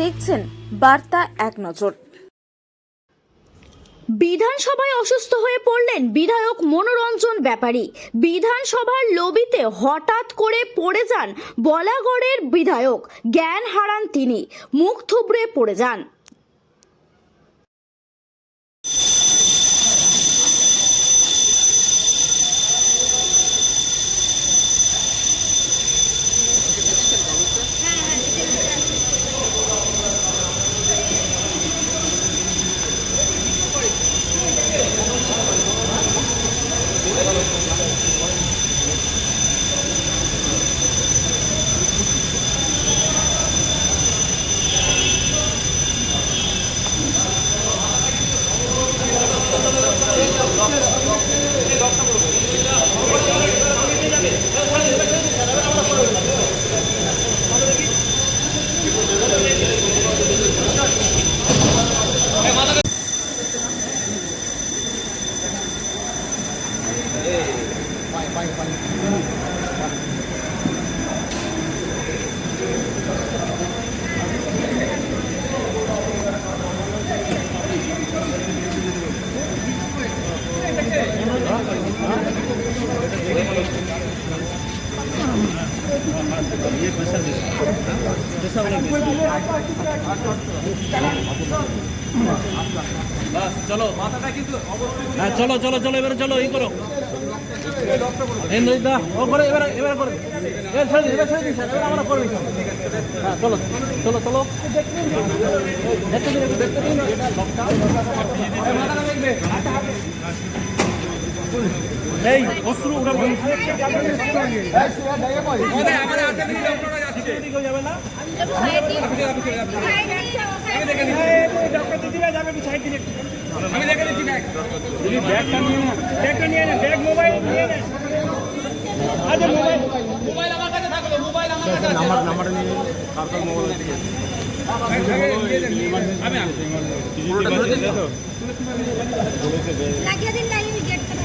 দেখছেন বার্তা এক নজর। বিধানসভায় অসুস্থ হয়ে পড়লেন বিধায়ক মনোরঞ্জন ব্যাপারী। বিধানসভার লবিতে হঠাৎ করে পড়ে যান বলাগড়ের বিধায়ক। জ্ঞান হারান তিনি, মুখ থুবড়ে পড়ে যান। চলো মাথাটা কিন্তু হ্যাঁ চলো চলো চলো এবারে চলো এই করো ও করে এবারে এবারে করে এবার আমরা করবি হ্যাঁ চলো চলো চলো দেখতে দিন দেখতে দিন এই অস্ত্র উঠা যাবে না আমি দেখে দিচ্ছি ব্যাগটা নিয়ে না ব্যাগ মোবাইল নিয়ে না আচ্ছা মোবাইল আমার কাছে থাকলো মোবাইল আমার কাছে নাম্বারটা নিয়ে কার মোবাইল থেকে আমি লাগিয়ে দিন লাইনে গেটটা